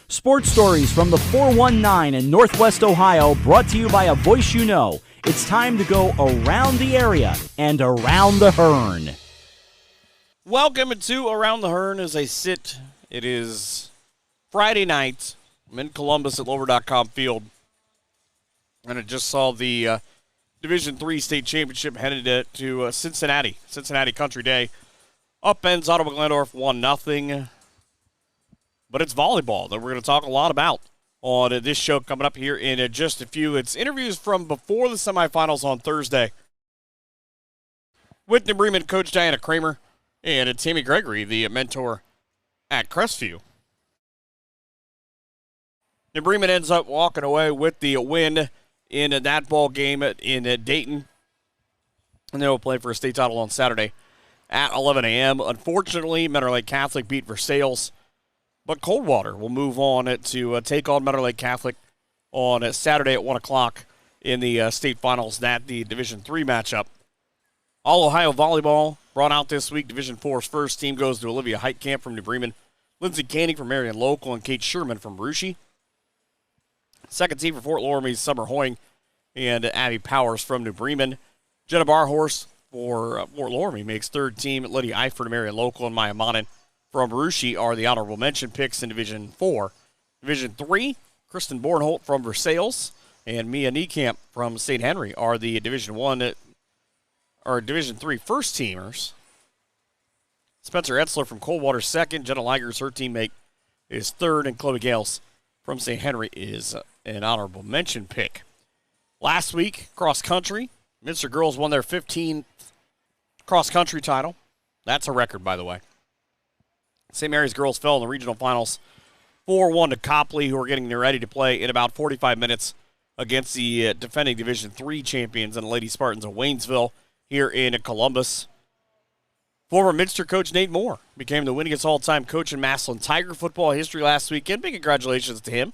Sports stories from the 419 in Northwest Ohio, brought to you by a voice you know. It's time to go around the area and around the Hearn. Welcome to Around the Hearn as I sit. It is Friday night. I'm in Columbus at Lower.com Field. And I just saw the Division III state championship headed to Cincinnati Country Day. Upends Ottawa Glandorf 1-0. But it's volleyball that we're going to talk a lot about on this show coming up here in just a few. It's interviews from before the semifinals on Thursday with New Bremen coach Diana Kramer and Tammy Gregory, the mentor at Crestview. New Bremen ends up walking away with the win in that ball game in Dayton. And they will play for a state title on Saturday at 11 a.m. Unfortunately, Mentor Lake Catholic beat Versailles. But Coldwater will move on to take on Mentor Lake Catholic on Saturday at 1 o'clock in the state finals, that the Division III matchup. All Ohio Volleyball brought out this week. Division IV's first team goes to Olivia Heitkamp from New Bremen, Lindsay Canning from Marion Local, and Kate Sherman from Russia. Second team for Fort Loramie's Summer Hoying and Abby Powers from New Bremen. Jenna Barhorse for Fort Loramie makes third team. Lydia Eifert from Marion Local and Maya Monin from Russia are the honorable mention picks in Division IV. Division III, Kristen Bornholt from Versailles and Mia Niekamp from St. Henry are the Division III first teamers. Spencer Etzler from Coldwater second. Jenna Ligers, her teammate, is third, and Chloe Gales from St. Henry is an honorable mention pick. Last week, cross country, Minster girls won their 15th cross country title. That's a record, by the way. St. Mary's girls fell in the regional finals 4-1 to Copley, who are getting ready to play in about 45 minutes against the defending Division III champions and the Lady Spartans of Waynesville here in Columbus. Former Minster coach Nate Moore became the winningest all-time coach in Massillon Tiger football history last weekend. Big congratulations to him,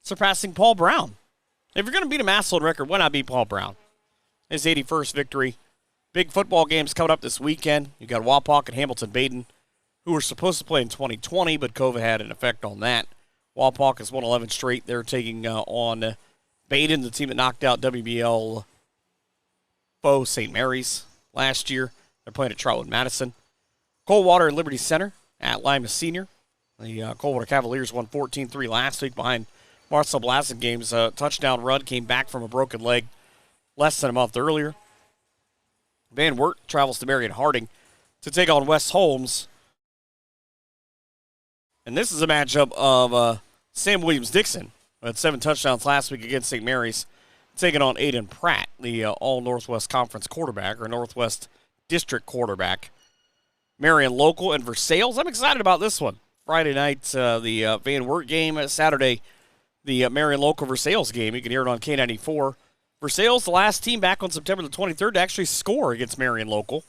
surpassing Paul Brown. If you're going to beat a Massillon record, why not beat Paul Brown? His 81st victory. Big football games coming up this weekend. You got Wapak and Hamilton-Baden, who were supposed to play in 2020, but COVID had an effect on that. Wapak has won 11 straight. They're taking on Baden, the team that knocked out WBL foe St. Mary's last year. They're playing at Trotwood Madison. Coldwater and Liberty Center at Lima Senior. The Coldwater Cavaliers won 14-3 last week behind Marcel Blasengame's touchdown run. Came back from a broken leg less than a month earlier. Van Wert travels to Marion Harding to take on West Holmes. And this is a matchup of Sam Williams-Dixon, who had 7 touchdowns last week against St. Mary's, taking on Aiden Pratt, the All-Northwest Conference quarterback, or Northwest District quarterback. Marion Local and Versailles. I'm excited about this one. Friday night, the Van Wert game. Saturday, the Marion Local Versailles game. You can hear it on K94. Versailles, the last team back on September the 23rd to actually score against Marion Local.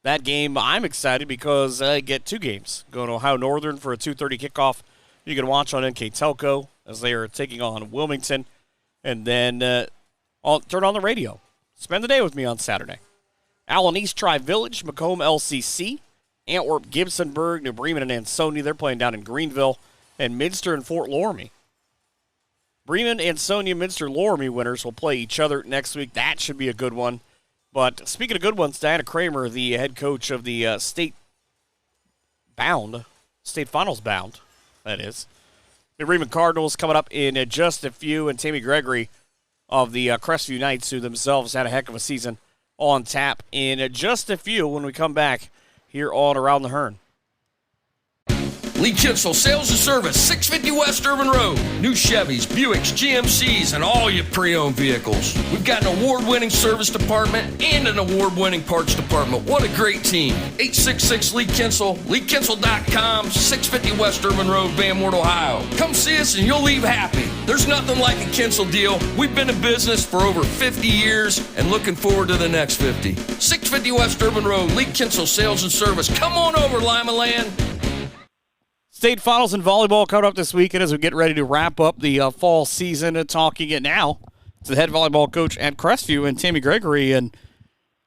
That game, I'm excited because I get 2 games. Going to Ohio Northern for a 2:30 kickoff. You can watch on NK Telco as they are taking on Wilmington. And then I'll turn on the radio. Spend the day with me on Saturday. Allen East Tri-Village, Macomb LCC, Antwerp, Gibsonburg, New Bremen, and Ansonia. They're playing down in Greenville. And Minster and Fort Loramie. Bremen, Ansonia, Minster, Loramie winners will play each other next week. That should be a good one. But speaking of good ones, Diana Kramer, the head coach of the state finals bound, that is. The Bremen Cardinals coming up in just a few, and Tammy Gregory of the Crestview Knights, who themselves had a heck of a season, on tap in just a few when we come back here on Around the Hearn. Lee Kinsel Sales and Service, 650 West Urban Road. New Chevys, Buicks, GMCs, and all your pre-owned vehicles. We've got an award-winning service department and an award-winning parts department. What a great team. 866 Lee Kinsel, LeeKinsel.com, 650 West Urban Road, Van Wert, Ohio. Come see us and you'll leave happy. There's nothing like a Kinsel deal. We've been in business for over 50 years and looking forward to the next 50. 650 West Urban Road, Lee Kinsel Sales and Service. Come on over, Lima Land. State finals in volleyball coming up this weekend as we get ready to wrap up the fall season. Talking it now to the head volleyball coach at Crestview and Tammy Gregory. And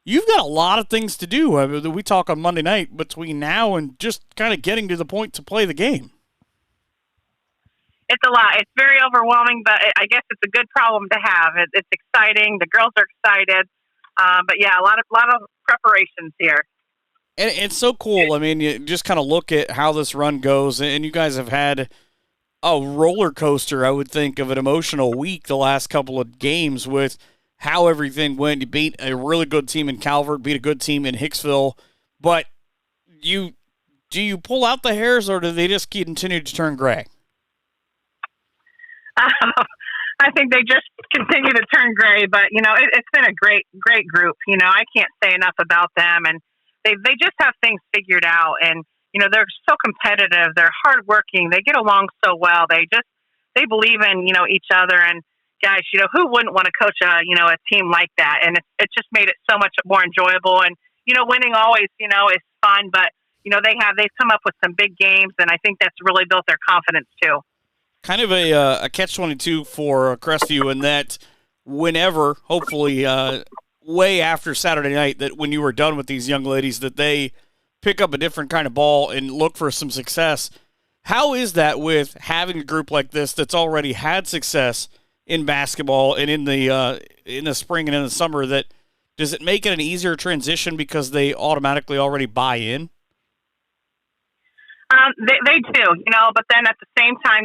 you've got a lot of things to do. We talk on Monday night between now and just kind of getting to the point to play the game. It's a lot. It's very overwhelming, but I guess it's a good problem to have. It's exciting. The girls are excited. But yeah, a lot of preparations here. And it's so cool. I mean, you just kind of look at how this run goes, and you guys have had a roller coaster, I would think, of an emotional week the last couple of games with how everything went. You beat a really good team in Calvert, beat a good team in Hicksville, but do you pull out the hairs, or do they just continue to turn gray? I think they just continue to turn gray, but it's been a great group. I can't say enough about them, and they just have things figured out, and they're so competitive. They're hardworking. They get along so well. They believe in each other, and guys, who wouldn't want to coach a team like that? And it just made it so much more enjoyable. And winning always is fun, but they've come up with some big games, and I think that's really built their confidence too. Kind of a catch-22 for Crestview in that whenever, hopefully way after Saturday night, that when you were done with these young ladies, that they pick up a different kind of ball and look for some success. How is that with having a group like this that's already had success in basketball and in the spring and in the summer? That does it make it an easier transition because they automatically already buy in? They do, but then at the same time,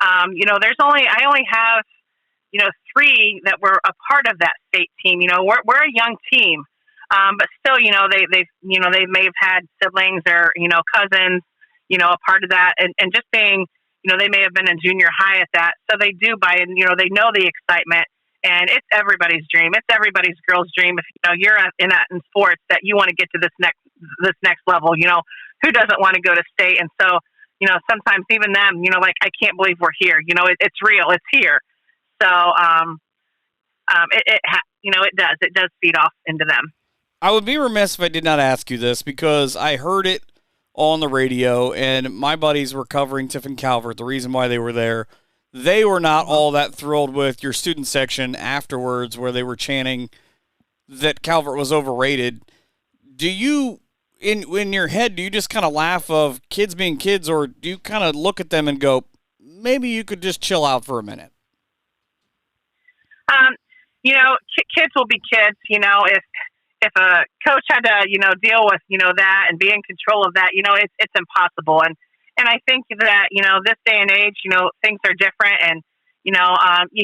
I only have, 3 that were a part of that state team. We're a young team, but still, they may have had siblings or, cousins, a part of that. And just being, they may have been in junior high at that. So they do buy in, they know the excitement, and it's everybody's dream. It's everybody's girl's dream. If, you're in sports that you want to get to this next level, who doesn't want to go to state? And so, sometimes even them, like, I can't believe we're here. It's real. It's here. So, it does feed off into them. I would be remiss if I did not ask you this, because I heard it on the radio, and my buddies were covering Tiffin Calvert, the reason why they were there. They were not all that thrilled with your student section afterwards, where they were chanting that Calvert was overrated. Do you, in your head, do you just kind of laugh of kids being kids, or do you kind of look at them and go, maybe you could just chill out for a minute? Kids will be kids. If a coach had to, deal with, that and be in control of that, it's impossible. And I think that, this day and age, things are different, and, you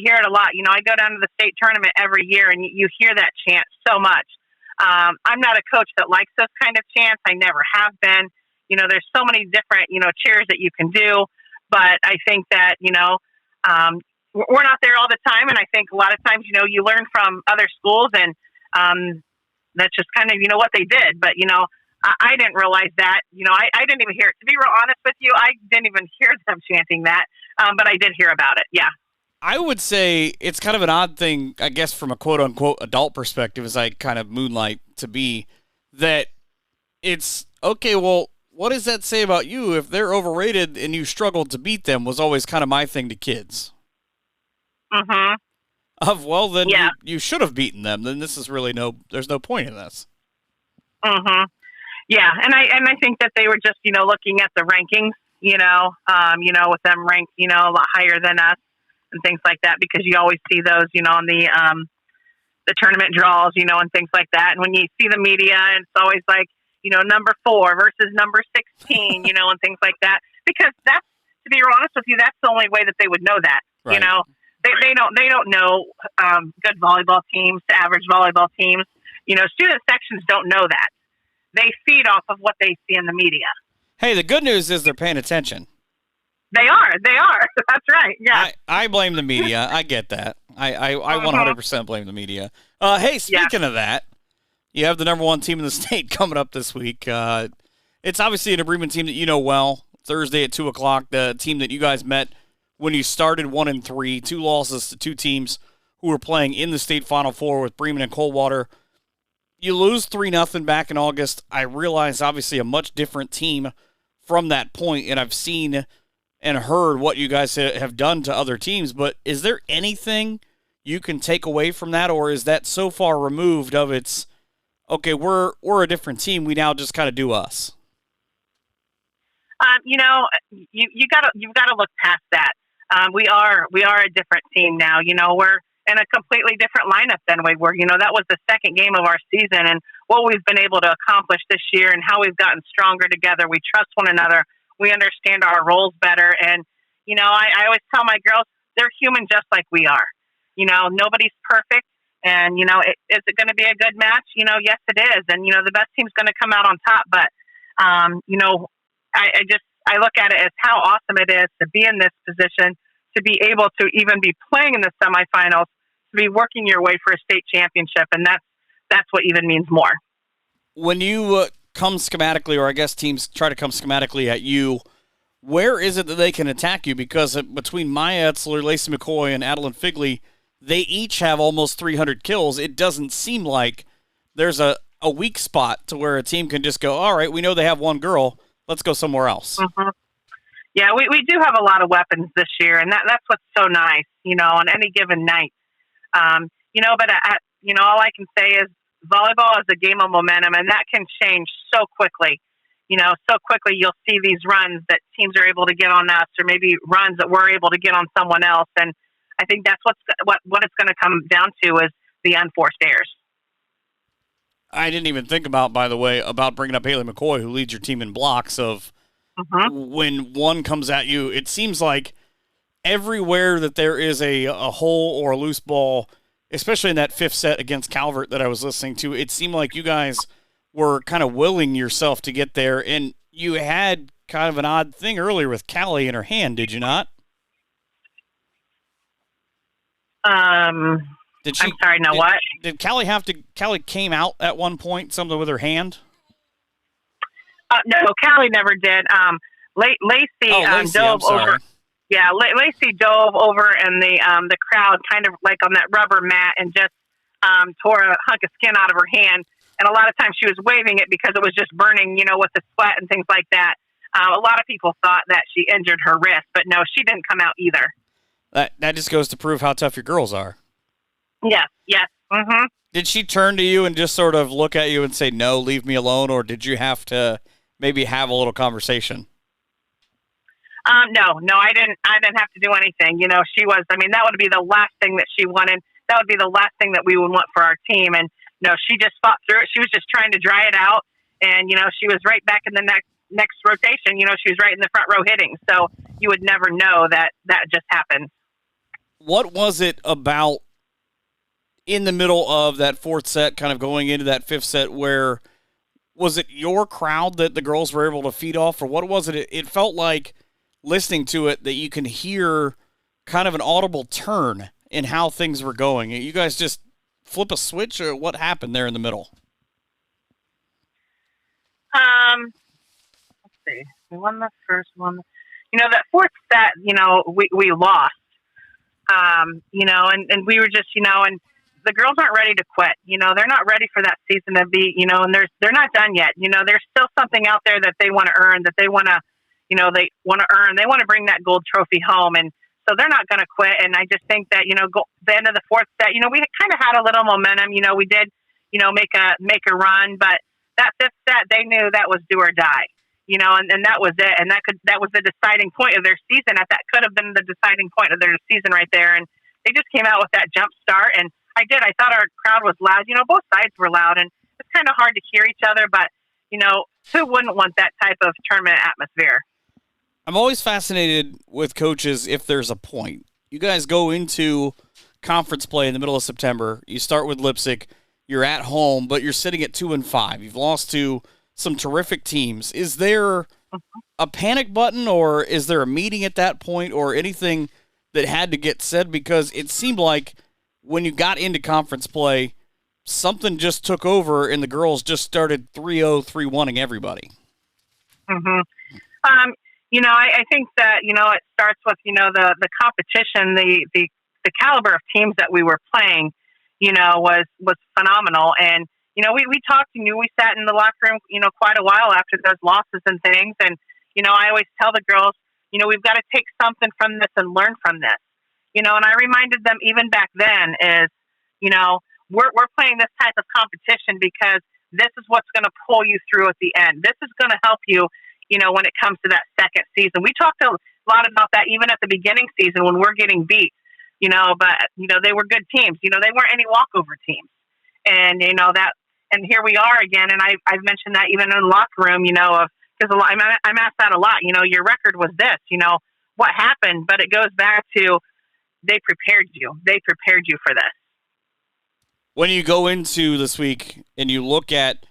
hear it a lot. I go down to the state tournament every year, and you hear that chant so much. I'm not a coach that likes those kind of chants. I never have been. There's so many different, cheers that you can do, but I think that, we're not there all the time. And I think a lot of times, you learn from other schools, and, that's just kind of, what they did. But, I didn't realize that, I didn't even hear it. To be real honest with you, I didn't even hear them chanting that. But I did hear about it. Yeah. I would say it's kind of an odd thing, I guess, from a quote-unquote adult perspective, as I kind of moonlight to be, that it's, okay, well, what does that say about you if they're overrated and you struggled to beat them, was always kind of my thing to kids. Mm-hmm. Then you should have beaten them. Then this is really there's no point in this. Mm-hmm. Yeah, and I think that they were just, looking at the rankings, with them ranked, a lot higher than us and things like that, because you always see those, on the tournament draws, and things like that. And when you see the media, it's always like, number 4 versus number 16, and things like that, because that's, to be honest with you, that's the only way that they would know that, right. They don't know good volleyball teams to average volleyball teams. Student sections don't know that. They feed off of what they see in the media. Hey, the good news is they're paying attention. They are. That's right. Yeah. I blame the media. I get that. I 100% blame the media. Hey, speaking of that, you have the number 1 team in the state coming up this week. It's obviously an Bremen team that you know well. Thursday at 2:00, the team that you guys met when you started 1-3, 2 losses to 2 teams who were playing in the state Final Four with Bremen and Coldwater. You lose 3-0 back in August. I realize, obviously, a much different team from that point, and I've seen and heard what you guys have done to other teams, but is there anything you can take away from that, or is that so far removed of its, okay, we're a different team, we now just kind of do us? You've got to look past that. we are a different team now. We're in a completely different lineup than we were. That was the second game of our season, and what we've been able to accomplish this year and how we've gotten stronger together. We trust one another. We understand our roles better. And, I always tell my girls, they're human just like we are. Nobody's perfect. And, is it going to be a good match? Yes, it is. And, the best team's going to come out on top. But, I look at it as how awesome it is to be in this position, to be able to even be playing in the semifinals, to be working your way for a state championship. And that's what even means more. When you come schematically, or I guess teams try to come schematically at you, where is it that they can attack you? Because between Maya Etzler, Lacey McCoy, and Adeline Figley, they each have almost 300 kills. It doesn't seem like there's a weak spot to where a team can just go, all right, we know they have one girl, let's go somewhere else. Mm-hmm. Yeah, we do have a lot of weapons this year, and that's what's so nice, on any given night. But all I can say is volleyball is a game of momentum, and that can change so quickly. So quickly you'll see these runs that teams are able to get on us, or maybe runs that we're able to get on someone else. And I think that's what it's going to come down to is the unforced errors. I didn't even think about, by the way, about bringing up Haley McCoy, who leads your team in blocks of when one comes at you. It seems like everywhere that there is a hole or a loose ball, especially in that fifth set against Calvert that I was listening to, it seemed like you guys were kind of willing yourself to get there, and you had kind of an odd thing earlier with Callie in her hand, did you not? I'm sorry, no, what? Did Callie Callie came out at one point, something with her hand? No, Callie never did. Lacey dove over. Yeah, Lacey dove over, and the crowd kind of like on that rubber mat and just tore a hunk of skin out of her hand. And a lot of times she was waving it because it was just burning, with the sweat and things like that. A lot of people thought that she injured her wrist, but no, she didn't come out either. That just goes to prove how tough your girls are. Yes. Mm-hmm. Did she turn to you and just sort of look at you and say, no, leave me alone, or did you have to maybe have a little conversation? No, I didn't have to do anything. She was, that would be the last thing that she wanted. That would be the last thing that we would want for our team. And no, she just fought through it. She was just trying to dry it out. And, she was right back in the next rotation. She was right in the front row hitting. So you would never know that just happened. What was it about in the middle of that fourth set, kind of going into that fifth set, where was it your crowd that the girls were able to feed off, or what was it? It felt like, listening to it, that you can hear kind of an audible turn in how things were going. You guys just flip a switch, or what happened there in the middle? Let's see. We won the first one. That fourth set, we lost. And we were just, and the girls aren't ready to quit. They're not ready for that season to be, and they're not done yet. There's still something out there that they want to earn, that they want to, they want to earn. They want to bring that gold trophy home. And so they're not going to quit. And I just think that, the end of the fourth set, we kind of had a little momentum. We did, make a run, but that fifth set, they knew that was do or die. And that was it. And that was the deciding point of their season. That could have been the deciding point of their season right there. And they just came out with that jump start. And I thought our crowd was loud. Both sides were loud, and it's kind of hard to hear each other, but, who wouldn't want that type of tournament atmosphere? I'm always fascinated with coaches if there's a point. You guys go into conference play in the middle of September. You start with Lipsick. You're at home, but you're sitting at 2-5. You've lost to some terrific teams. Is there a panic button, or is there a meeting at that point, or anything that had to get said? Because it seemed like when you got into conference play, something just took over and the girls just started 3-0, 3-1ing everybody. Mm-hmm. I think that, it starts with, the competition, the caliber of teams that we were playing, was phenomenal. And, we talked, we sat in the locker room, quite a while after those losses and things. And, I always tell the girls, we've got to take something from this and learn from this, and I reminded them even back then is, we're playing this type of competition because this is what's going to pull you through at the end. This is going to help you when it comes to that second season. We talked a lot about that even at the beginning season when we're getting beat, but, they were good teams. They weren't any walkover teams. And, and here we are again. And I've mentioned that even in the locker room, because I'm asked that a lot, your record was this, what happened? But it goes back to they prepared you. They prepared you for this. When you go into this week and you look at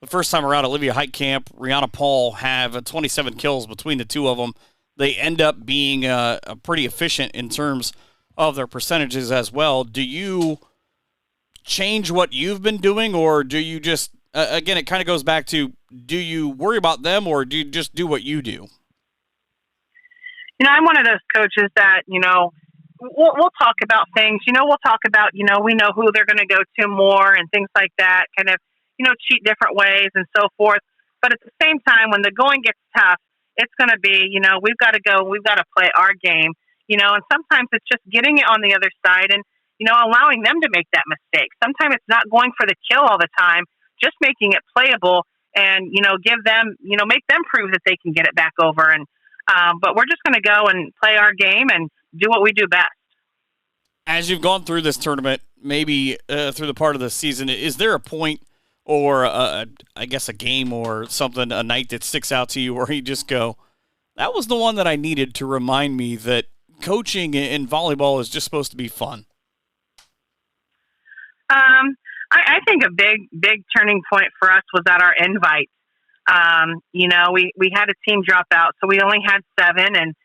the first time around, Olivia Heitkamp, Rihanna Paul have 27 kills between the two of them. They end up being pretty efficient in terms of their percentages as well. Do you change what you've been doing, or do you just, again, it kind of goes back to, do you worry about them, or do you just do what you do? I'm one of those coaches that, we'll talk about things, we'll talk about, we know who they're going to go to more and things like that, kind of, cheat different ways and so forth. But at the same time, when the going gets tough, it's going to be, we've got to play our game, and sometimes it's just getting it on the other side and, allowing them to make that mistake. Sometimes it's not going for the kill all the time, just making it playable and, give them, make them prove that they can get it back over. And, but we're just going to go and play our game and do what we do best. As you've gone through this tournament, maybe through the part of the season, is there a point or I guess a game or something, a night that sticks out to you where you just go, that was the one that I needed to remind me that coaching in volleyball is just supposed to be fun? I think a big turning point for us was at our invite. We had a team drop out, so we only had 7, and,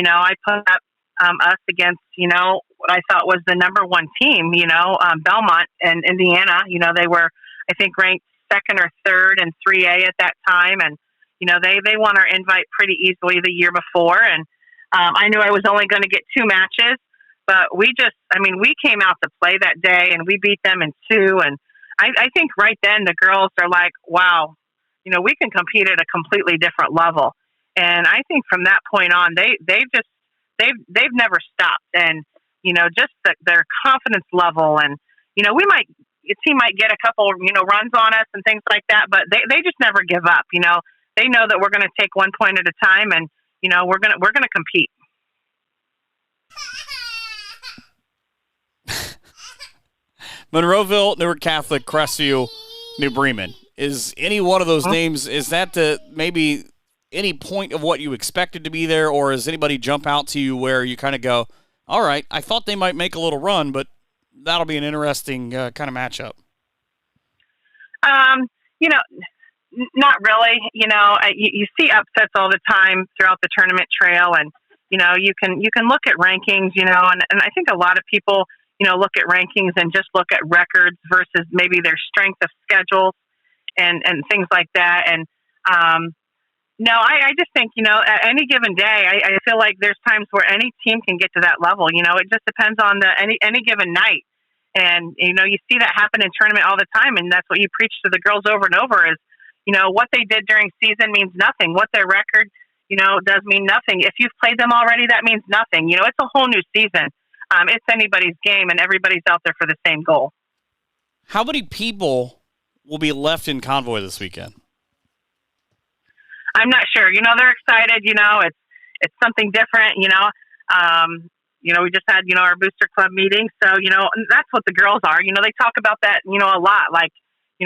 I put up us against, what I thought was the number 1 team, Belmont and Indiana. They were, I think, ranked 2nd or 3rd in 3A at that time. And, they won our invite pretty easily the year before. And I knew I was only going to get 2 matches, but we came out to play that day and we beat them in 2. And I think right then the girls are like, wow, we can compete at a completely different level. And I think from that point on, they've never stopped. And, just their confidence level and, a team might get a couple, runs on us and things like that, but they just never give up. They know that we're going to take 1 point at a time and, we're going to compete. Monroeville, Newark Catholic, Crestview, New Bremen. Is any one of those names, is that maybe any point of what you expected to be there, or does anybody jump out to you where you kind of go, all right, I thought they might make a little run, but that'll be an interesting kind of matchup? Not really. You see upsets all the time throughout the tournament trail, and you can look at rankings. And I think a lot of people look at rankings and just look at records versus maybe their strength of schedules and things like that. And no, I just think at any given day, I feel like there's times where any team can get to that level. It just depends on any given night. And, you see that happen in tournament all the time. And that's what you preach to the girls over and over is, what they did during season means nothing. What their record, does mean nothing. If you've played them already, that means nothing. It's a whole new season. It's anybody's game and everybody's out there for the same goal. How many people will be left in convoy this weekend? I'm not sure. They're excited. It's something different. We just had our booster club meeting, so that's what the girls are. They talk about that a lot. Like,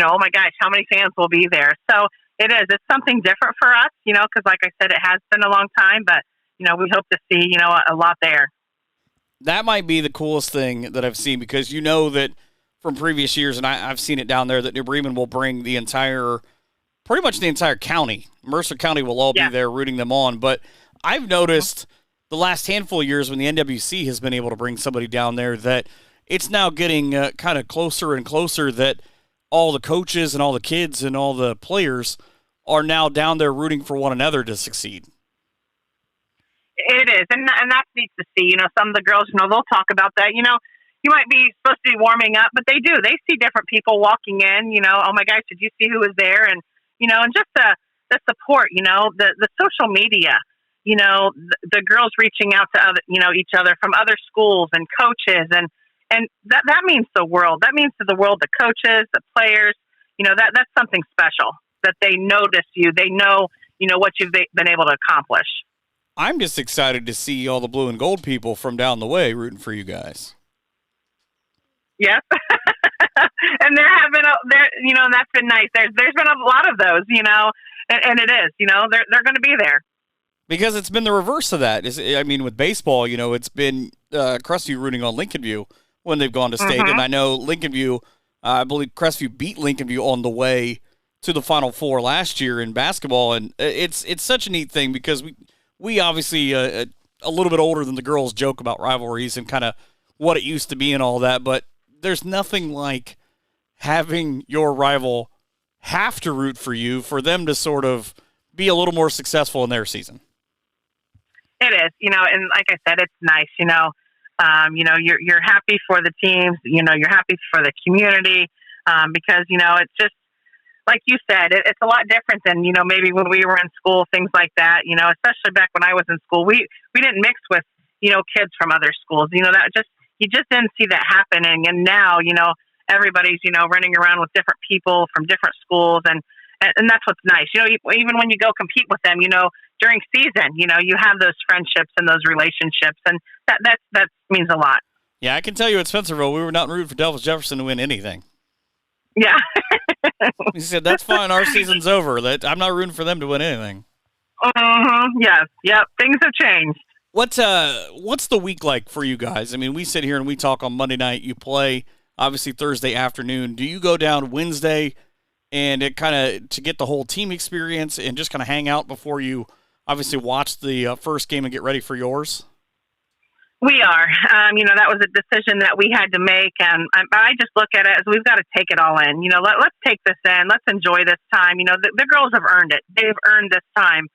oh my gosh, how many fans will be there? So it is. It's something different for us. Because like I said, it has been a long time, but we hope to see a lot there. That might be the coolest thing that I've seen, because that from previous years, and I've seen it down there, that New Bremen will bring pretty much the entire county. Mercer County will all be there rooting them on. But I've noticed the last handful of years when the NWC has been able to bring somebody down there that it's now getting kind of closer and closer that all the coaches and all the kids and all the players are now down there rooting for one another to succeed. It is, and that's neat to see. Some of the girls, they'll talk about that. You might be supposed to be warming up, but they do. They see different people walking in. Oh my gosh, did you see who was there? And and just the support. The social media. The girls reaching out to other, each other from other schools and coaches, and that means the world. That means to the world, the coaches, the players. That's something special that they notice you. They know what you've been able to accomplish. I'm just excited to see all the blue and gold people from down the way rooting for you guys. Yep. And that's been nice. There's been a lot of those, and it is, they're going to be there. Because it's been the reverse of that. With baseball, it's been Crestview rooting on Lincoln View when they've gone to state. And I know Lincoln View, I believe Crestview beat Lincoln View on the way to the Final Four last year in basketball. And it's such a neat thing because we obviously a little bit older than the girls joke about rivalries and kind of what it used to be and all that. But there's nothing like having your rival have to root for you for them to sort of be a little more successful in their season. It is, and like I said, it's nice, you're happy for the teams, you're happy for the community, because, it's just, like you said, it's a lot different than, maybe when we were in school, things like that, especially back when I was in school, we didn't mix with, kids from other schools, you just didn't see that happening. And now, everybody's, running around with different people from different schools, and that's what's nice. Even when you go compete with them, during season, you have those friendships and those relationships, and that means a lot. Yeah, I can tell you at Spencerville, we were not rooting for Delphos Jefferson to win anything. Yeah. He said, that's fine, our season's over. I'm not rooting for them to win anything. Yes. Yep. Things have changed. What's the week like for you guys? We sit here and we talk on Monday night. You play, obviously, Thursday afternoon. Do you go down Wednesday and it kind of to get the whole team experience and just kind of hang out before you obviously watch the first game and get ready for yours? We are. That was a decision that we had to make, and I just look at it as we've got to take it all in. Let's take this in. Let's enjoy this time. The girls have earned it. They've earned this time,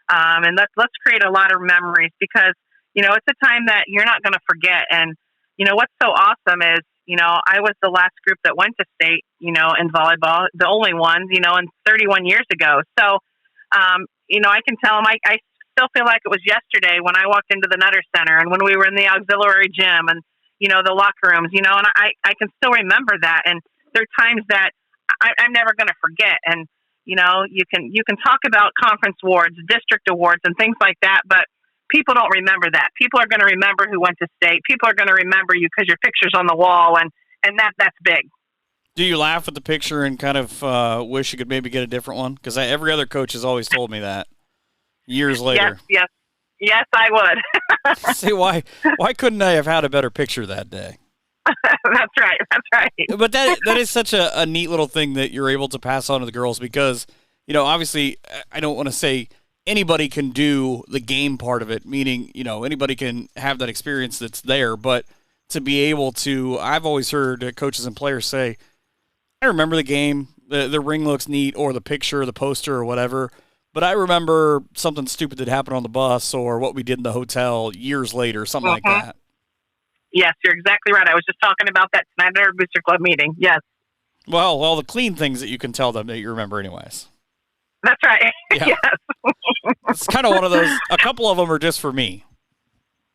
and let's create a lot of memories because it's a time that you're not going to forget. And what's so awesome is I was the last group that went to state, in volleyball, the only ones, and 31 years ago. So, I can tell them I still feel like it was yesterday when I walked into the Nutter Center and when we were in the auxiliary gym and, the locker rooms, and I can still remember that. And there are times that I'm never going to forget. And, you can talk about conference awards, district awards and things like that, but people don't remember that. People are going to remember who went to state. People are going to remember you because your picture's on the wall, and that's big. Do you laugh at the picture and kind of wish you could maybe get a different one? Because every other coach has always told me that years later. Yes, I would. See, why couldn't I have had a better picture that day? That's right. But that is such a neat little thing that you're able to pass on to the girls because, obviously, I don't want to say anybody can do the game part of it, meaning, anybody can have that experience that's there, but to be able to, I've always heard coaches and players say, I remember the game, the ring looks neat, or the picture, or the poster, or whatever, but I remember something stupid that happened on the bus or what we did in the hotel years later, something like that. Yes, you're exactly right. I was just talking about that tonight at our Booster Club meeting. Yes. Well, the clean things that you can tell them that you remember anyways. That's right. Yeah. Yes. It's kind of one of those, a couple of them are just for me.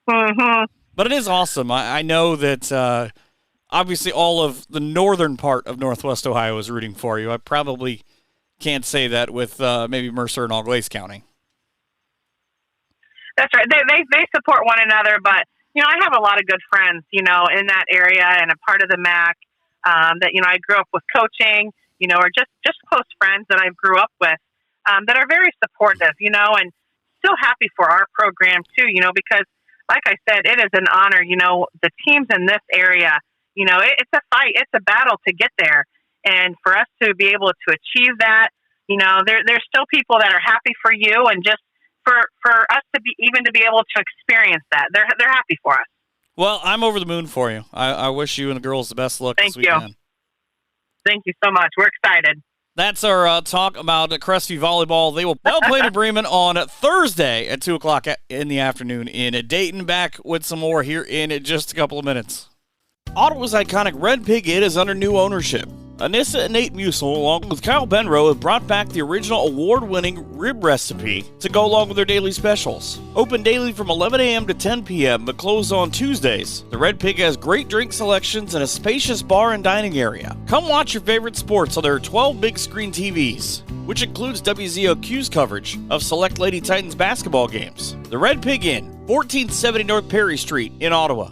Mm-hmm. But it is awesome. I know that obviously all of the northern part of Northwest Ohio is rooting for you. I probably can't say that with maybe Mercer and Auglaize County. That's right. They support one another, but I have a lot of good friends, in that area and a part of the MAC that I grew up with coaching, or just close friends that I grew up with that are very supportive, and still happy for our program too, because like I said, it is an honor, the teams in this area, it's a fight, it's a battle to get there. And for us to be able to achieve that, there's still people that are happy for you and just for us to be able to experience that. They're happy for us. Well, I'm over the moon for you. I wish you and the girls the best luck this weekend. Thank you. Thank you so much. We're excited. That's our talk about Crestview volleyball. They'll play to Bremen on Thursday at 2 o'clock in the afternoon in Dayton. Back with some more here in just a couple of minutes. Ottawa's iconic Red Pig Inn is under new ownership. Anissa and Nate Musil, along with Kyle Benrow, have brought back the original award-winning rib recipe to go along with their daily specials. Open daily from 11 a.m. to 10 p.m., but closed on Tuesdays. The Red Pig has great drink selections and a spacious bar and dining area. Come watch your favorite sports on their 12 big-screen TVs, which includes WZOQ's coverage of select Lady Titans basketball games. The Red Pig Inn, 1470 North Perry Street in Ottawa.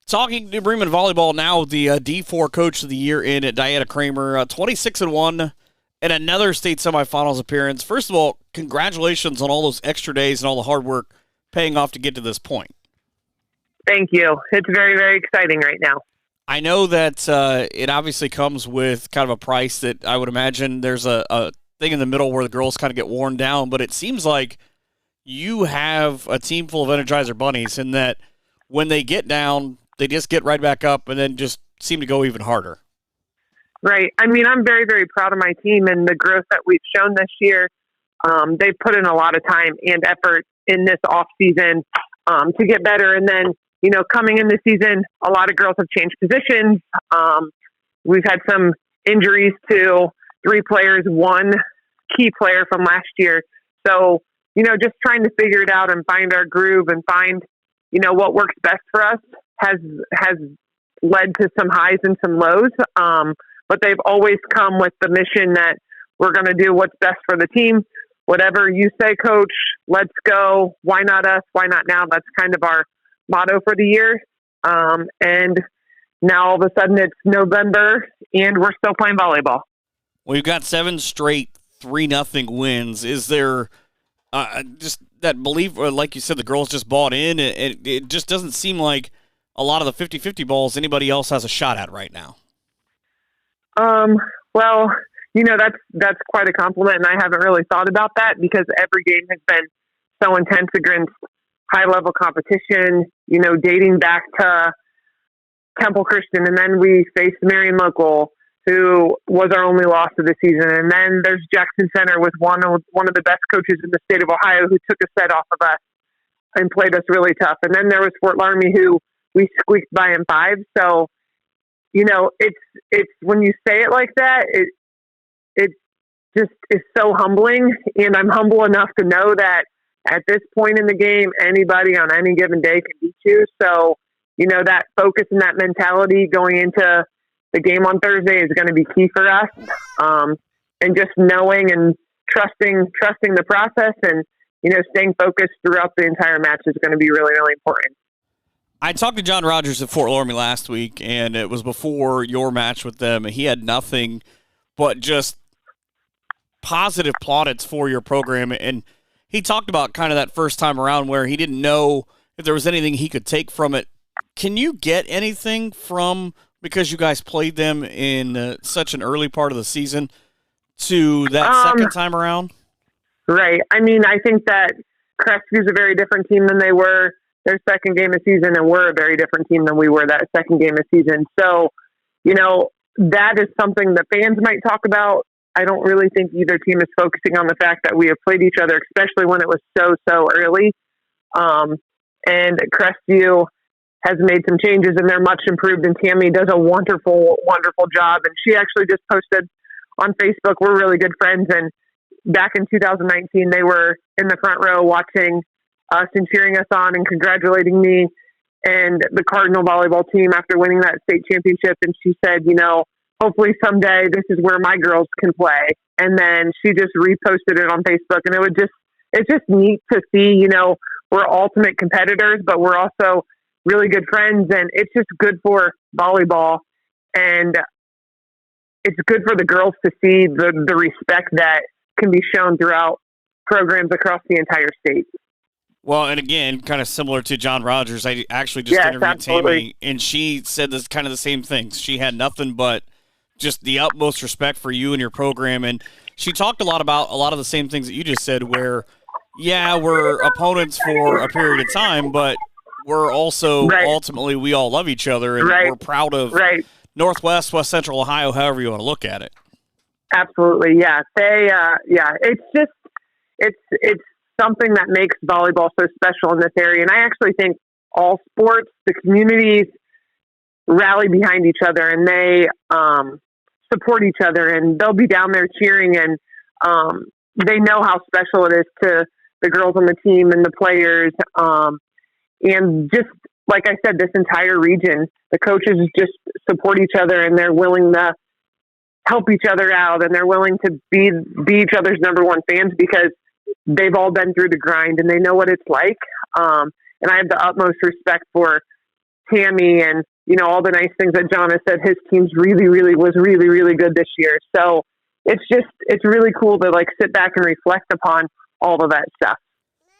Talking to Bremen volleyball now, the D4 Coach of the Year in Diana Kramer, 26-1, and another state semifinals appearance. First of all, congratulations on all those extra days and all the hard work paying off to get to this point. Thank you. It's very, very exciting right now. I know that it obviously comes with kind of a price that I would imagine there's a thing in the middle where the girls kind of get worn down, but it seems like you have a team full of Energizer bunnies in that when they get down, they just get right back up and then just seem to go even harder. Right. I mean, I'm very, very proud of my team and the growth that we've shown this year. They've put in a lot of time and effort in this off season to get better. And then, coming in the season, a lot of girls have changed positions. We've had some injuries to 3 players, 1 key player from last year. So, just trying to figure it out and find our groove and find, what works best for us has led to some highs and some lows. But they've always come with the mission that we're going to do what's best for the team. Whatever you say, Coach, let's go. Why not us? Why not now? That's kind of our motto for the year. And now all of a sudden it's November and we're still playing volleyball. We've got 7 straight 3-0 wins. Is there just that belief, or like you said, the girls just bought in? It just doesn't seem like a lot of the 50-50 balls anybody else has a shot at right now. Well, that's quite a compliment, and I haven't really thought about that because every game has been so intense against high-level competition, dating back to Temple Christian, and then we faced Marion Local, who was our only loss of the season, and then there's Jackson Center with one of the best coaches in the state of Ohio who took a set off of us and played us really tough, and then there was Fort Laramie, who we squeaked by in 5. So, it's when you say it like that, it just is so humbling. And I'm humble enough to know that at this point in the game, anybody on any given day can beat you. So, that focus and that mentality going into the game on Thursday is going to be key for us. And just knowing and trusting the process and, staying focused throughout the entire match is going to be really, really important. I talked to John Rogers at Fort Laramie last week, and it was before your match with them. He had nothing but just positive plaudits for your program, and he talked about kind of that first time around where he didn't know if there was anything he could take from it. Can you get anything from, because you guys played them in such an early part of the season, to that second time around? Right. I mean, I think that Crestview's a very different team than they were their second game of season, and we're a very different team than we were that second game of season. So, that is something that fans might talk about. I don't really think either team is focusing on the fact that we have played each other, especially when it was so early. And Crestview has made some changes, and they're much improved, and Tammy does a wonderful, wonderful job. And she actually just posted on Facebook, we're really good friends, and back in 2019, they were in the front row watching us and cheering us on and congratulating me and the Cardinal volleyball team after winning that state championship. And she said, hopefully someday this is where my girls can play. And then she just reposted it on Facebook, and it's just neat to see, we're ultimate competitors, but we're also really good friends, and it's just good for volleyball. And it's good for the girls to see the respect that can be shown throughout programs across the entire state. Well, and again, kind of similar to John Rogers, I actually just interviewed Tammy, and she said this kind of the same things. She had nothing but just the utmost respect for you and your program, and she talked a lot about a lot of the same things that you just said, where, yeah, we're opponents for a period of time, but we're also ultimately, we all love each other, and we're proud of Northwest, West Central Ohio, however you want to look at it. Absolutely, yeah. It's something that makes volleyball so special in this area. And I actually think all sports, the communities, rally behind each other, and they support each other, and they'll be down there cheering, and they know how special it is to the girls on the team and the players. And just like I said, this entire region, the coaches just support each other, and they're willing to help each other out, and they're willing to be each other's number one fans because they've all been through the grind and they know what it's like. And I have the utmost respect for Tammy and, all the nice things that John has said. His team's really good this year. So it's really cool to sit back and reflect upon all of that stuff.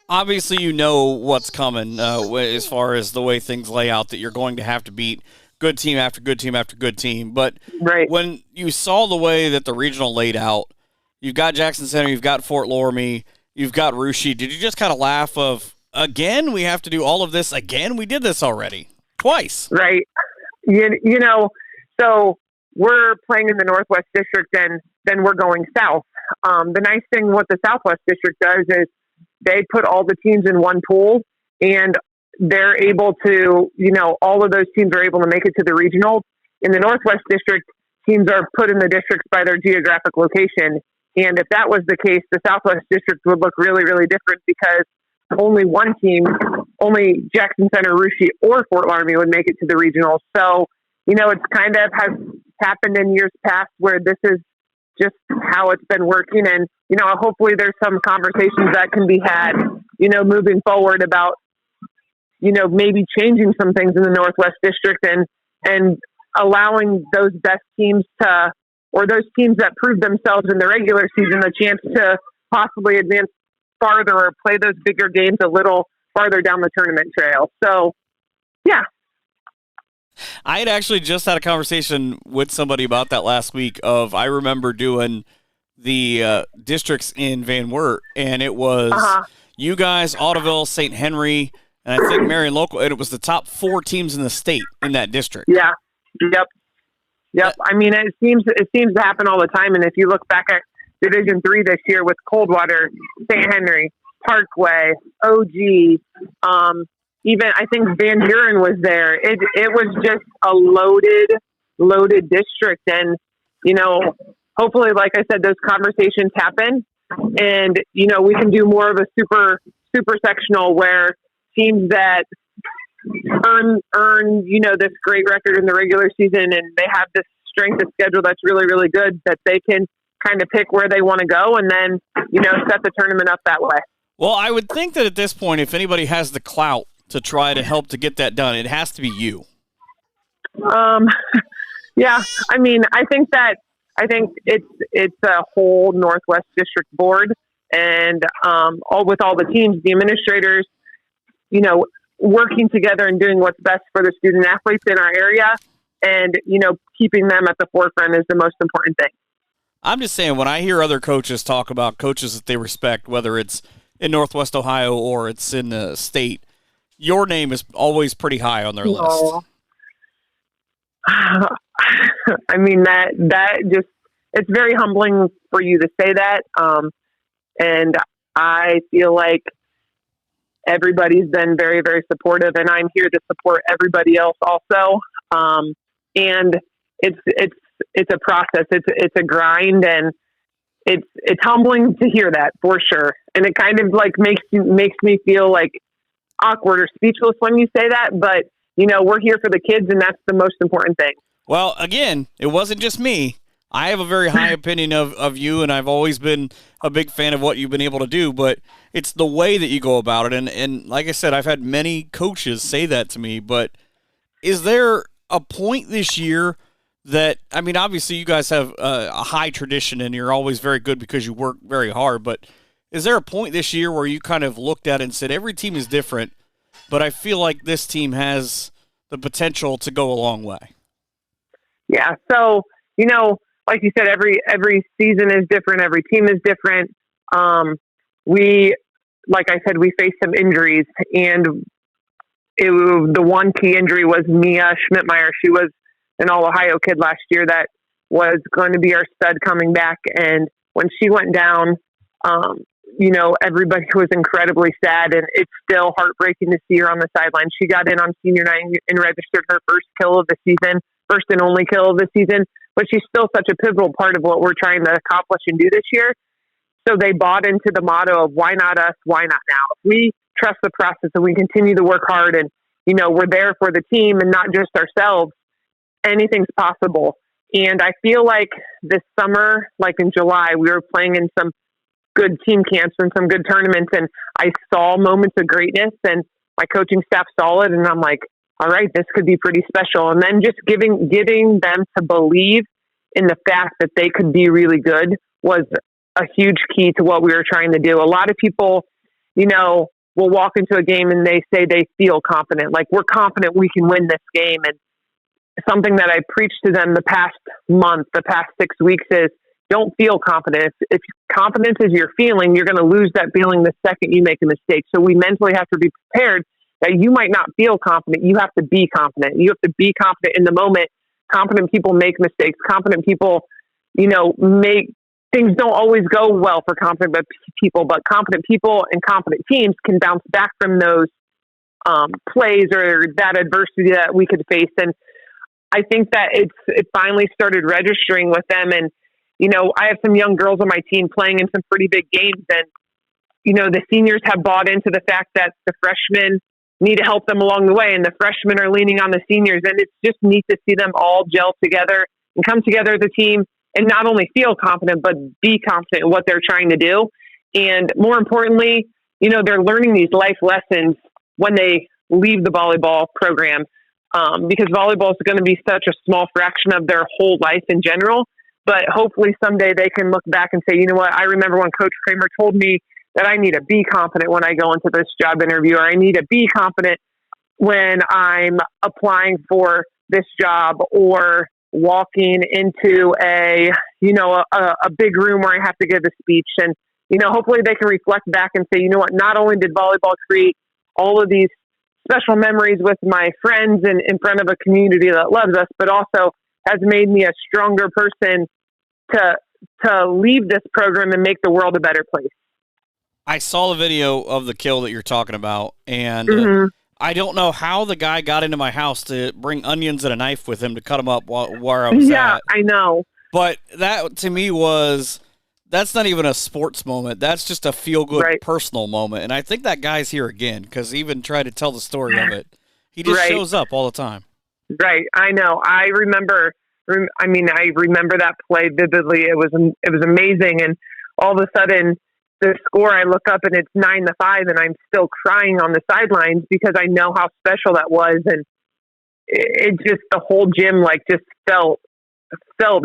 Obviously, what's coming as far as the way things lay out, that you're going to have to beat good team after good team after good team. But right. When you saw the way that the regional laid out, you've got Jackson Center, you've got Fort Loramie, you've got Russia. Did you just kind of laugh of, again, we have to do all of this again? We did this already twice. Right. So we're playing in the Northwest District, and then we're going south. The nice thing what the Southwest District does is they put all the teams in one pool, and they're able to, all of those teams are able to make it to the regionals. In the Northwest District, teams are put in the districts by their geographic location. And if that was the case, the Southwest District would look really different because only one team, only Jackson Center, Russia, or Fort Loramie would make it to the regionals. So, it's kind of has happened in years past where this is just how it's been working. And, hopefully there's some conversations that can be had, moving forward about, maybe changing some things in the Northwest District and allowing those best teams to, or those teams that prove themselves in the regular season, a chance to possibly advance farther or play those bigger games a little farther down the tournament trail. So, yeah. I had actually just had a conversation with somebody about that last week I remember doing the districts in Van Wert, and it was you guys, Audubon, St. Henry, and I think Marion Local, and it was the top 4 teams in the state in that district. Yeah. Yep. I mean, it seems to happen all the time. And if you look back at Division III this year with Coldwater, St. Henry, Parkway, OG, even I think Van Buren was there. It was just a loaded district. And, hopefully, like I said, those conversations happen, and, we can do more of a super sectional where teams that earn, this great record in the regular season, and they have this strength of schedule that's really good, that they can kind of pick where they want to go and then, set the tournament up that way. Well, I would think that at this point, if anybody has the clout to try to help to get that done, it has to be you. Yeah. I mean, I think it's a whole Northwest District board, and with all the teams, the administrators, working together and doing what's best for the student athletes in our area, and, keeping them at the forefront is the most important thing. I'm just saying, when I hear other coaches talk about coaches that they respect, whether it's in Northwest Ohio or it's in the state, your name is always pretty high on their list. I mean, that just, it's very humbling for you to say that. And I feel like everybody's been very supportive, and I'm here to support everybody else also. And it's a process. It's a grind, and it's humbling to hear that for sure. And it kind of makes me feel awkward or speechless when you say that, but we're here for the kids, and that's the most important thing. Well, again, it wasn't just me. I have a very high opinion of you, and I've always been a big fan of what you've been able to do, but it's the way that you go about it. And like I said, I've had many coaches say that to me, but is there a point this year that, I mean, obviously you guys have a high tradition and you're always very good because you work very hard, but is there a point this year where you kind of looked at it and said, every team is different, but I feel like this team has the potential to go a long way? Yeah. So, like you said, every season is different. Every team is different. Like I said, we faced some injuries, and the one key injury was Mia Schmidtmeyer. She was an All-Ohio kid last year that was going to be our stud coming back. And when she went down, everybody was incredibly sad, and it's still heartbreaking to see her on the sideline. She got in on senior night and registered her first kill of the season, first and only kill of the season, but she's still such a pivotal part of what we're trying to accomplish and do this year. So they bought into the motto of why not us, why not now? If we trust the process and we continue to work hard and, we're there for the team and not just ourselves, anything's possible. And I feel like this summer, like in July, we were playing in some good team camps and some good tournaments, and I saw moments of greatness, and my coaching staff saw it, and I'm like, all right, this could be pretty special. And then just getting them to believe in the fact that they could be really good was a huge key to what we were trying to do. A lot of people, will walk into a game and they say they feel confident, like we're confident we can win this game. And something that I preached to them the past month, the past 6 weeks is don't feel confident. If confidence is your feeling, you're going to lose that feeling the second you make a mistake. So we mentally have to be prepared that you might not feel confident. You have to be confident. You have to be confident in the moment. Confident people make mistakes. Confident people, make things don't always go well for confident people, but confident people and confident teams can bounce back from those plays or that adversity that we could face. And I think that it finally started registering with them. And, I have some young girls on my team playing in some pretty big games. And, the seniors have bought into the fact that the freshmen need to help them along the way. And the freshmen are leaning on the seniors. And it's just neat to see them all gel together and come together as a team and not only feel confident, but be confident in what they're trying to do. And more importantly, they're learning these life lessons when they leave the volleyball program. Because volleyball is going to be such a small fraction of their whole life in general. But hopefully someday they can look back and say, you know what, I remember when Coach Kramer told me that I need to be confident when I go into this job interview, or I need to be confident when I'm applying for this job or walking into a big room where I have to give a speech. And, hopefully they can reflect back and say, you know what, not only did volleyball create all of these special memories with my friends and in front of a community that loves us, but also has made me a stronger person to leave this program and make the world a better place. I saw the video of the kill that you're talking about, and I don't know how the guy got into my house to bring onions and a knife with him to cut them up where I was at. Yeah, I know. But that, to me, that's not even a sports moment. That's just a feel-good personal moment. And I think that guy's here again, because even tried to tell the story of it. He just shows up all the time. Right. I know. I remember that play vividly. It was amazing. And all of a sudden, the score, I look up and it's 9-5, and I'm still crying on the sidelines because I know how special that was. And it just, the whole gym just felt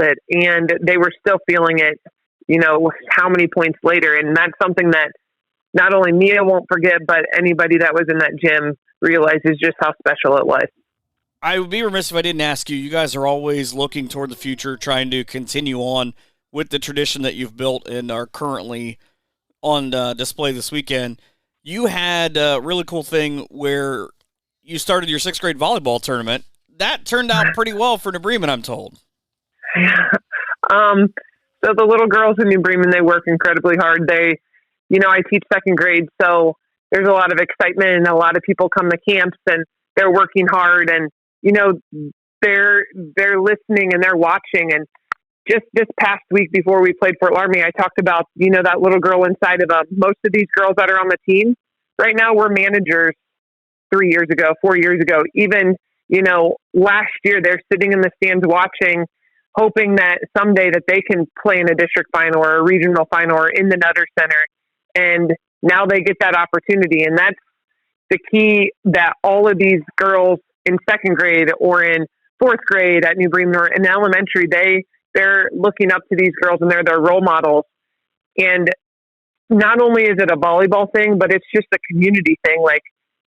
it, and they were still feeling it, how many points later. And that's something that not only Mia won't forget, but anybody that was in that gym realizes just how special it was. I would be remiss if I didn't ask you. You guys are always looking toward the future, trying to continue on with the tradition that you've built and are currently on display this weekend. You had a really cool thing where you started your 6th grade volleyball tournament. That turned out pretty well for New Bremen, I'm told. So the little girls in New Bremen, they work incredibly hard. I teach 2nd grade, so there's a lot of excitement and a lot of people come to camps and they're working hard, and they're listening and they're watching. And just this past week before we played Fort Laramie, I talked about, that little girl inside of them. Most of these girls that are on the team right now were managers 3 years ago, 4 years ago. Even, last year they're sitting in the stands watching, hoping that someday that they can play in a district final or a regional final or in the Nutter Center. And now they get that opportunity. And that's the key, that all of these girls in 2nd grade or in 4th grade at New Bremen or in elementary, they're looking up to these girls and they're their role models. And not only is it a volleyball thing, but it's just a community thing.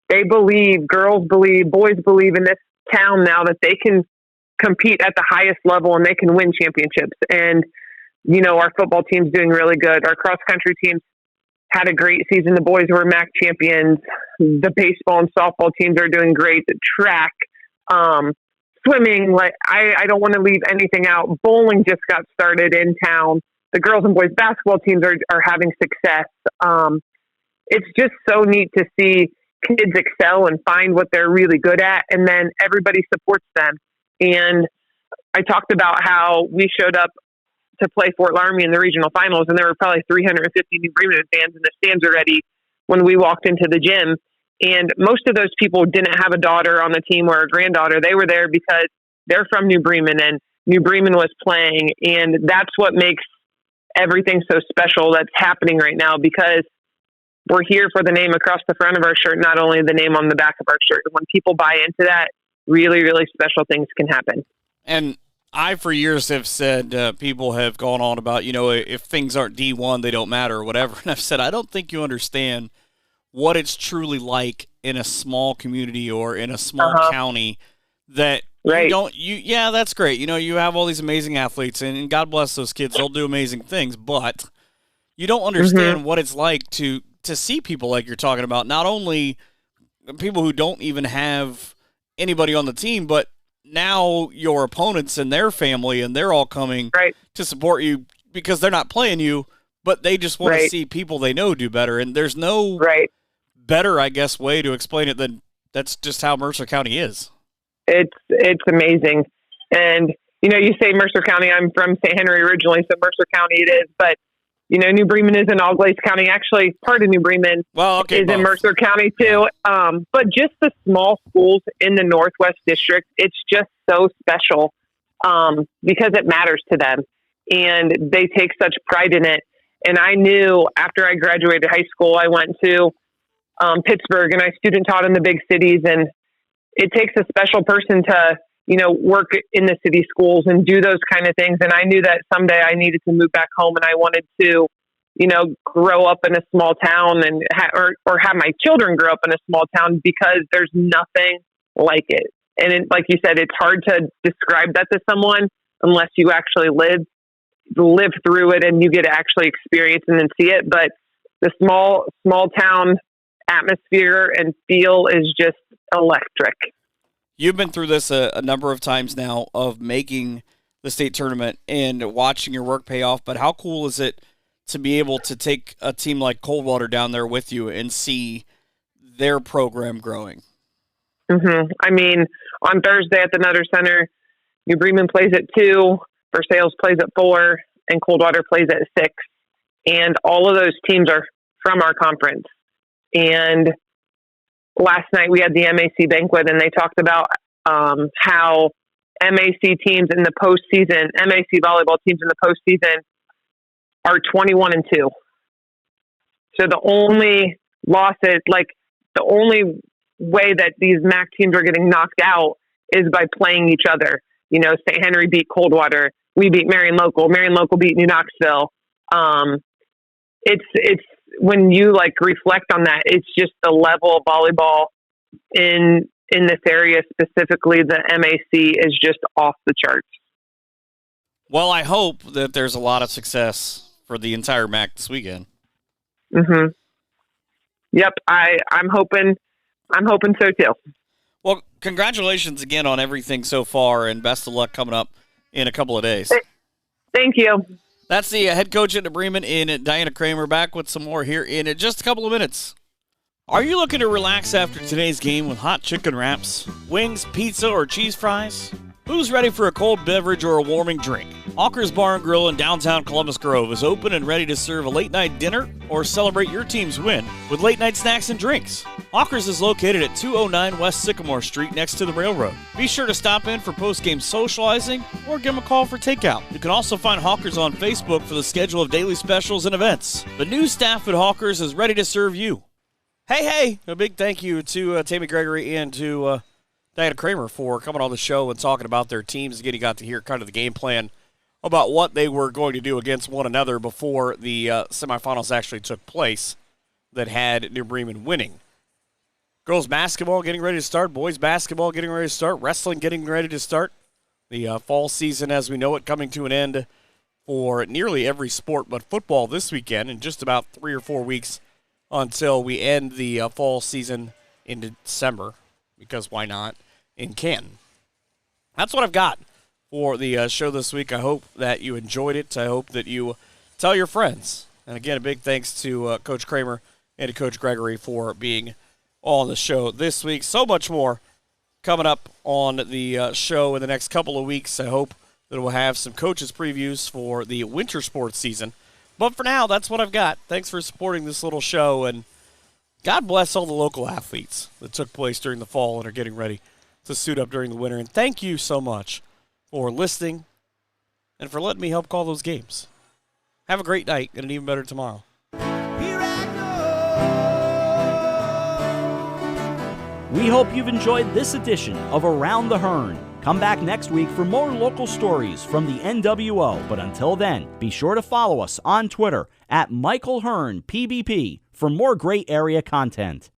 They believe, girls believe, boys believe in this town now that they can compete at the highest level and they can win championships. And, our football team's doing really good. Our cross country teams had a great season. The boys were MAC champions. The baseball and softball teams are doing great. The track, swimming, I don't want to leave anything out. Bowling just got started in town. the girls and boys basketball teams are having success. It's just so neat to see kids excel and find what they're really good at, and then everybody supports them. And I talked about how we showed up to play Fort Laramie in the regional finals, and there were probably 350 New Bremen fans in the stands already when we walked into the gym. And most of those people didn't have a daughter on the team or a granddaughter. They were there because they're from New Bremen, and New Bremen was playing. And that's what makes everything so special that's happening right now, because we're here for the name across the front of our shirt, not only the name on the back of our shirt. When people buy into that, really, really special things can happen. And I, for years, have said people have gone on about, if things aren't D1, they don't matter or whatever. And I've said, I don't think you understand what it's truly like in a small community or in a small county that right. Yeah, that's great. You have all these amazing athletes, and God bless those kids. They'll do amazing things, but you don't understand what it's like to see people like you're talking about, not only people who don't even have anybody on the team, but now your opponents and their family, and they're all coming to support you because they're not playing you, but they just want to see people they know do better. And there's no better, I guess, way to explain it than that's just how Mercer County is. It's amazing. And, you say Mercer County, I'm from St. Henry originally, so Mercer County it is, but New Bremen is in All Glaze County. Actually, part of New Bremen is in Mercer County too. But just the small schools in the Northwest District, it's just so special because it matters to them, and they take such pride in it. And I knew after I graduated high school, I went to Pittsburgh, and I student taught in the big cities, and it takes a special person to work in the city schools and do those kind of things. And I knew that someday I needed to move back home, and I wanted to, grow up in a small town and or have my children grow up in a small town, because there's nothing like it. And like you said, it's hard to describe that to someone unless you actually live through it and you get to actually experience and then see it. But the small town atmosphere and feel is just electric. You've been through this a number of times now of making the state tournament and watching your work pay off, but how cool is it to be able to take a team like Coldwater down there with you and see their program growing? I mean, on Thursday at the Nutter Center, New Bremen plays at 2, Versailles plays at 4, and Coldwater plays at 6. And all of those teams are from our conference. And last night we had the MAC banquet, and they talked about how MAC teams in the postseason, MAC volleyball teams in the postseason are 21-2. So the only losses, like the only way that these MAC teams are getting knocked out is by playing each other. St. Henry beat Coldwater. We beat Marion Local. Marion Local beat New Knoxville. It's when you reflect on that, it's just the level of volleyball in this area, specifically the MAC, is just off the charts. Well, I hope that there's a lot of success for the entire MAC this weekend. Yep, I'm hoping so too. Well, congratulations again on everything so far, and best of luck coming up in a couple of days. Thank you. That's the head coach at Bremen in Diana Kramer. Back with some more here in just a couple of minutes. Are you looking to relax after today's game with hot chicken wraps, wings, pizza, or cheese fries? Who's ready for a cold beverage or a warming drink? Hawker's Bar and Grill in downtown Columbus Grove is open and ready to serve a late-night dinner or celebrate your team's win with late-night snacks and drinks. Hawker's is located at 209 West Sycamore Street next to the railroad. Be sure to stop in for post-game socializing or give them a call for takeout. You can also find Hawker's on Facebook for the schedule of daily specials and events. The new staff at Hawker's is ready to serve you. Hey, a big thank you to Tammy Gregory and to Diana Kramer for coming on the show and talking about their teams. Again, you got to hear kind of the game plan about what they were going to do against one another before the semifinals actually took place that had New Bremen winning. Girls basketball getting ready to start. Boys basketball getting ready to start. Wrestling getting ready to start. The fall season, as we know it, coming to an end for nearly every sport but football this weekend in just about 3 or 4 weeks until we end the fall season in December, because why not, in Canton. That's what I've got for the show this week. I hope that you enjoyed it. I hope that you tell your friends. And again, a big thanks to Coach Kramer and to Coach Gregory for being on the show this week. So much more coming up on the show in the next couple of weeks. I hope that we'll have some coaches' previews for the winter sports season. But for now, that's what I've got. Thanks for supporting this little show, and God bless all the local athletes that took place during the fall and are getting ready to suit up during the winter. And thank you so much for listening and for letting me help call those games. Have a great night and an even better tomorrow. We hope you've enjoyed this edition of Around the Hearn. Come back next week for more local stories from the NWO. But until then, be sure to follow us on Twitter @MichaelHearnPBP for more great area content.